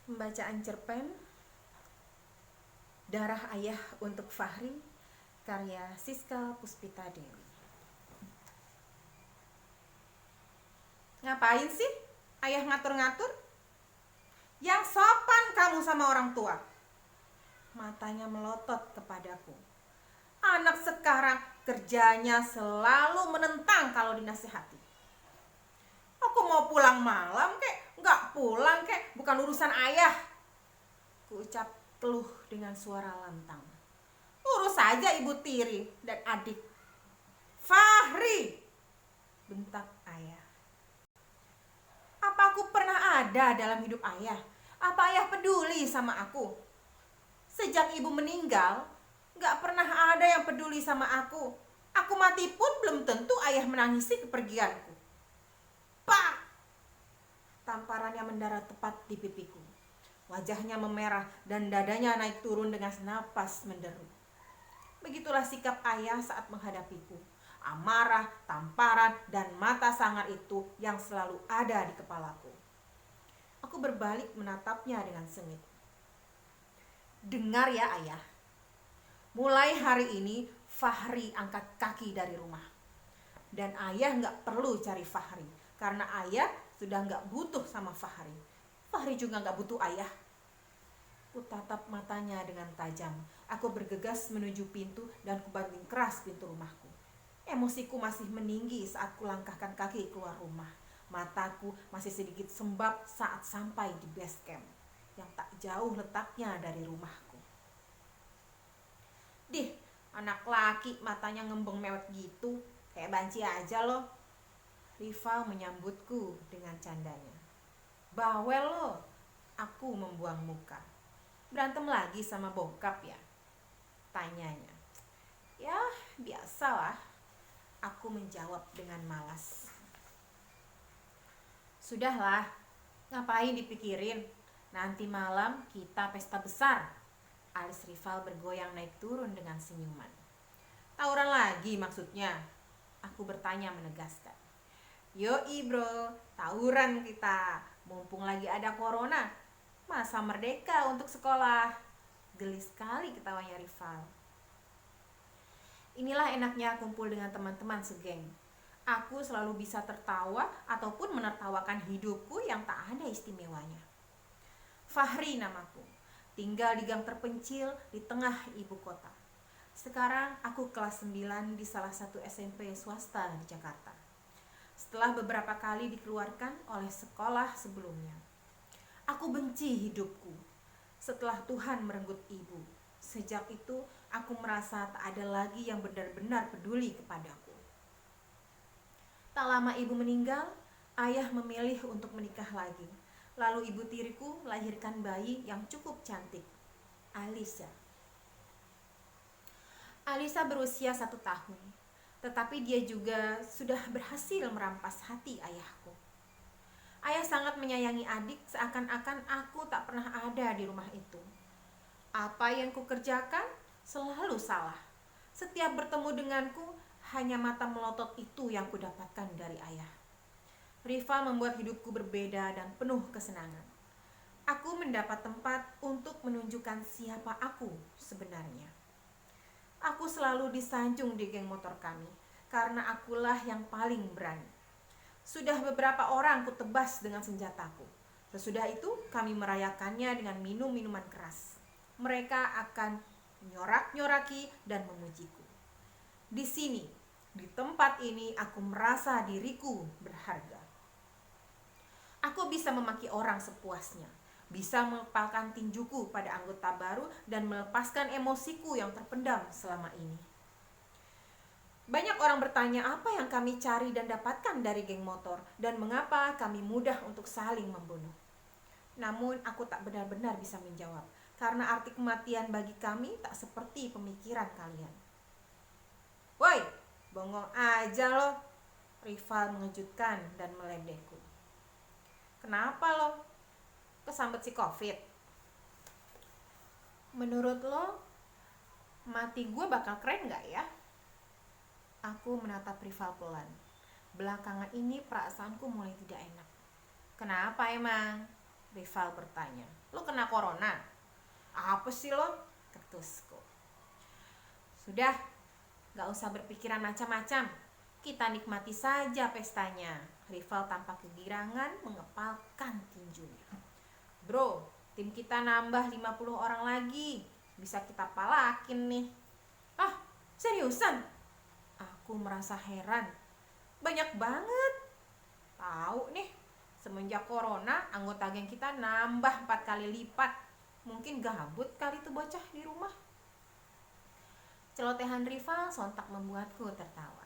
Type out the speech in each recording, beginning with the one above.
Pembacaan cerpen Darah Ayah untuk Fahri, karya Siska Puspita Dewi. Ngapain sih ayah ngatur-ngatur? Yang sopan kamu sama orang tua. Matanya melotot kepadaku. Anak sekarang kerjanya selalu menentang kalau dinasihati. Aku mau pulang malam kek, nggak pulang kek, bukan urusan ayah. Kuucap keluh dengan suara lantang. Urus saja ibu tiri dan adik. Fahri, bentak ayah. Apa aku pernah ada dalam hidup ayah? Apa ayah peduli sama aku? Sejak ibu meninggal, gak pernah ada yang peduli sama aku. Aku mati pun belum tentu ayah menangisi kepergianku. Pak! Tamparannya mendarat tepat di pipiku. Wajahnya memerah dan dadanya naik turun dengan napas menderu. Begitulah sikap ayah saat menghadapiku. Amarah, tamparan, dan mata sangar itu yang selalu ada di kepalaku. Aku berbalik menatapnya dengan sengit. Dengar ya ayah, mulai hari ini Fahri angkat kaki dari rumah. Dan ayah gak perlu cari Fahri, karena ayah sudah gak butuh sama Fahri. Fahri juga gak butuh ayah. Kutatap matanya dengan tajam. Aku bergegas menuju pintu dan kubanting keras pintu rumahku. Emosiku masih meninggi saat kulangkahkan kaki keluar rumah. Mataku masih sedikit sembab saat sampai di base camp yang tak jauh letaknya dari rumahku. Dih, anak laki matanya ngembeng mewek gitu, kayak banci aja loh. Rival menyambutku dengan candanya. Bawel lo, aku membuang muka. Berantem lagi sama bokap ya? Tanyanya. Ya, biasalah. Aku menjawab dengan malas. Sudahlah, ngapain dipikirin? Nanti malam kita pesta besar. Alis Rival bergoyang naik turun dengan senyuman. Tawuran lagi maksudnya? Aku bertanya menegaskan. Yoi bro, tawuran kita. Mumpung lagi ada corona. Masa merdeka untuk sekolah. Geli sekali ketawanya Rival. Inilah enaknya kumpul dengan teman-teman segeng. Aku selalu bisa tertawa ataupun menertawakan hidupku yang tak ada istimewanya. Fahri namaku. Tinggal di gang terpencil di tengah ibu kota. Sekarang aku kelas 9 di salah satu SMP swasta di Jakarta. Setelah beberapa kali dikeluarkan oleh sekolah sebelumnya. Aku benci hidupku. Setelah Tuhan merenggut ibu. Sejak itu aku merasa tak ada lagi yang benar-benar peduli kepadaku. Tak lama ibu meninggal, ayah memilih untuk menikah lagi. Lalu ibu tiriku melahirkan bayi yang cukup cantik, Alisa. Alisa berusia 1 tahun, tetapi dia juga sudah berhasil merampas hati ayahku. Ayah sangat menyayangi adik seakan-akan aku tak pernah ada di rumah itu. Apa yang kukerjakan selalu salah. Setiap bertemu denganku, hanya mata melotot itu yang kudapatkan dari ayah. Rival membuat hidupku berbeda dan penuh kesenangan. Aku mendapat tempat untuk menunjukkan siapa aku sebenarnya. Aku selalu disanjung di geng motor kami, karena akulah yang paling berani. Sudah beberapa orang kutebas dengan senjataku. Sesudah itu kami merayakannya dengan minum minuman keras. Mereka akan menyorak-nyoraki dan memujiku. Di sini, di tempat ini aku merasa diriku berharga. Aku bisa memaki orang sepuasnya, bisa mengepalkan tinjuku pada anggota baru dan melepaskan emosiku yang terpendam selama ini. Banyak orang bertanya apa yang kami cari dan dapatkan dari geng motor dan mengapa kami mudah untuk saling membunuh. Namun aku tak benar-benar bisa menjawab, karena arti kematian bagi kami tak seperti pemikiran kalian. Woi, bongong aja lo, Rival mengejutkan dan meledekku. Kenapa lo? Kesambet si COVID? Menurut lo, mati gue bakal keren gak ya? Aku menatap Rival pelan. Belakangan ini perasaanku mulai tidak enak. Kenapa emang? Rival bertanya. Lo kena corona? Apa sih lo? Ketusku. Sudah, gak usah berpikiran macam-macam. Kita nikmati saja pestanya. Rival tanpa kegirangan mengepalkan tinjunya. Bro, tim kita nambah 50 orang lagi. Bisa kita palakin nih. Ah, seriusan? Aku merasa heran. Banyak banget. Tahu nih, semenjak corona anggota geng kita nambah 4 kali lipat. Mungkin gabut kali tuh bocah di rumah. Celotehan rival sontak membuatku tertawa.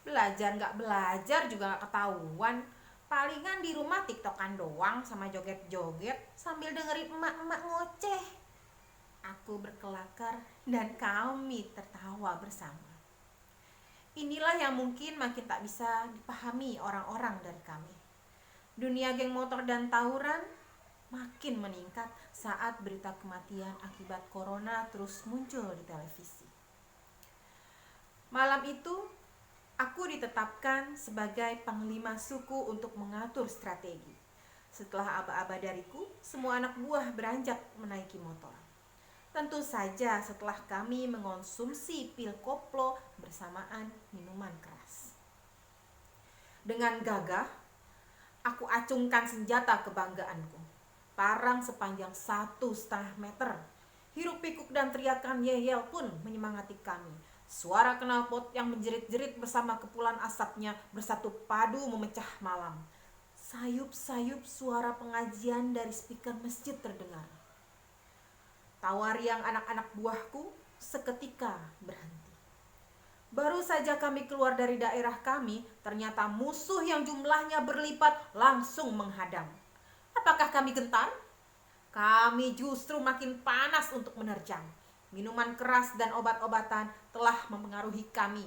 Belajar gak belajar juga gak ketahuan. Palingan di rumah tiktokan doang sama joget-joget sambil dengerin emak-emak ngoceh. Aku berkelakar dan kami tertawa bersama. Inilah yang mungkin makin tak bisa dipahami orang-orang dari kami. Dunia geng motor dan tawuran makin meningkat saat berita kematian akibat corona terus muncul di televisi. Malam itu, aku ditetapkan sebagai panglima suku untuk mengatur strategi. Setelah aba-aba dariku, semua anak buah beranjak menaiki motor. Tentu saja setelah kami mengonsumsi pil koplo bersamaan minuman keras. Dengan gagah, aku acungkan senjata kebanggaanku. Parang sepanjang 1,5 meter. Hiruk pikuk dan teriakan yel-yel pun menyemangati kami. Suara knalpot yang menjerit-jerit bersama kepulan asapnya bersatu padu memecah malam. Sayup-sayup suara pengajian dari speaker masjid terdengar. Tawariang anak-anak buahku seketika berhenti. Baru saja kami keluar dari daerah kami, ternyata musuh yang jumlahnya berlipat langsung menghadang. Apakah kami gentar? Kami justru makin panas untuk menerjang. Minuman keras dan obat-obatan telah mempengaruhi kami.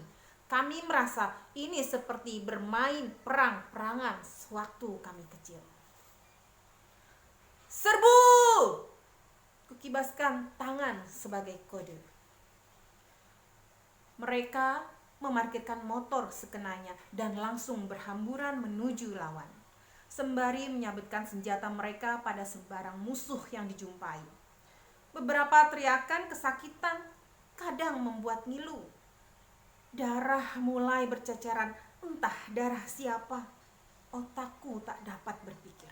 Kami merasa ini seperti bermain perang-perangan sewaktu kami kecil. Serbu! Kukibaskan tangan sebagai kode. Mereka memarkirkan motor sekenanya dan langsung berhamburan menuju lawan, sembari menyabetkan senjata mereka pada sembarang musuh yang dijumpai. Beberapa teriakan kesakitan kadang membuat ngilu. Darah mulai berceceran, entah darah siapa. Otakku tak dapat berpikir.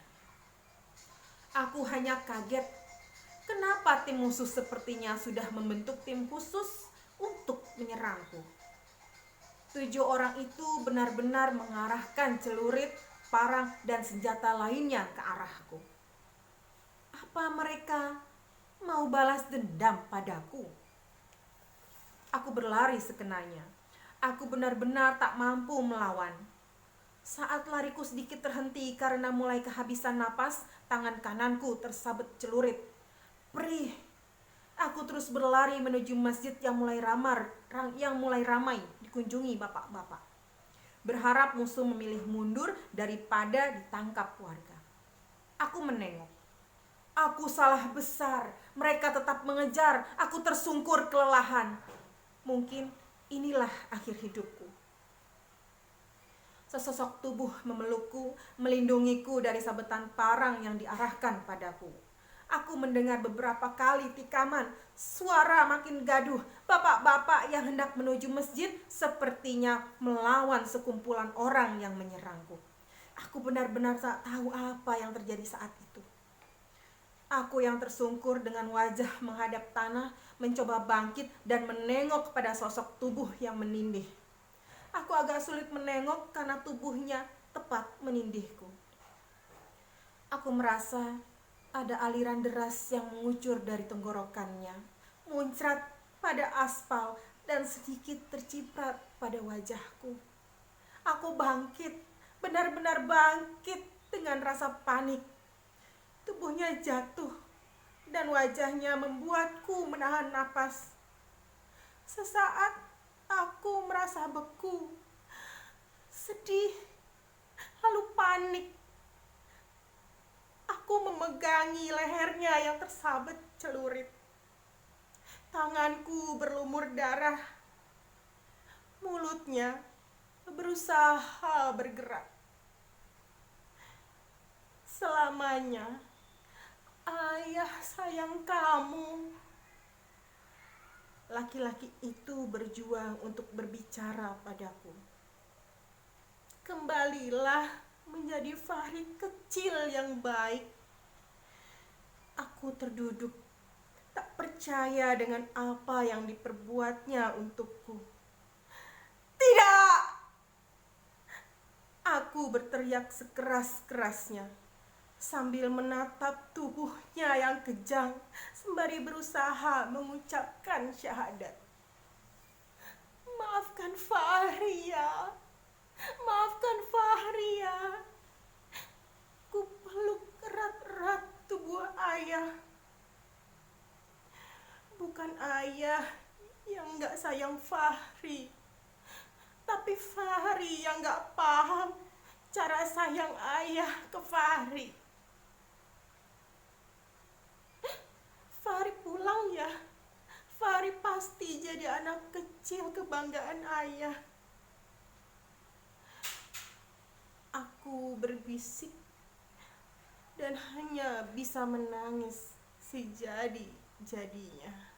Aku hanya kaget. Kenapa tim musuh sepertinya sudah membentuk tim khusus untuk menyerangku? 7 orang itu benar-benar mengarahkan celurit, parang, dan senjata lainnya ke arahku. Apa mereka mau balas dendam padaku? Aku berlari sekenanya. Aku benar-benar tak mampu melawan. Saat lariku sedikit terhenti karena mulai kehabisan napas, tangan kananku tersabet celurit. Perih. Aku terus berlari menuju masjid yang mulai ramai dikunjungi bapak-bapak. Berharap musuh memilih mundur daripada ditangkap warga. Aku menengok. Aku salah besar. Mereka tetap mengejar. Aku tersungkur kelelahan. Mungkin inilah akhir hidupku. Sesosok tubuh memelukku, melindungiku dari sabetan parang yang diarahkan padaku. Aku mendengar beberapa kali tikaman. Suara makin gaduh. Bapak-bapak yang hendak menuju masjid sepertinya melawan sekumpulan orang yang menyerangku. Aku benar-benar tak tahu apa yang terjadi saat itu. Aku yang tersungkur dengan wajah menghadap tanah, mencoba bangkit dan menengok kepada sosok tubuh yang menindih. Aku agak sulit menengok karena tubuhnya tepat menindihku. Aku merasa ada aliran deras yang mengucur dari tenggorokannya, muncrat pada aspal dan sedikit terciprat pada wajahku. Aku bangkit, benar-benar bangkit dengan rasa panik. Tubuhnya jatuh dan wajahnya membuatku menahan napas. Sesaat aku merasa beku, sedih, lalu panik. Aku memegangi lehernya yang tersabet celurit. Tanganku berlumur darah. Mulutnya berusaha bergerak. Selama katanya, "Ayah sayang kamu." Laki-laki itu berjuang untuk berbicara padaku. "Kembalilah menjadi Fahri kecil yang baik." Aku terduduk, tak percaya dengan apa yang diperbuatnya untukku. "Tidak!" Aku berteriak sekeras-kerasnya sambil menatap tubuhnya yang kejang sembari berusaha mengucapkan syahadat. "Maafkan Fahri ya, maafkan Fahri ya." Ku peluk erat-erat tubuh ayah. Bukan ayah yang gak sayang Fahri, tapi Fahri yang gak paham cara sayang ayah ke Fahri. "Fahri pulang ya, Fahri pasti jadi anak kecil kebanggaan ayah." Aku berbisik dan hanya bisa menangis sejadi-jadinya.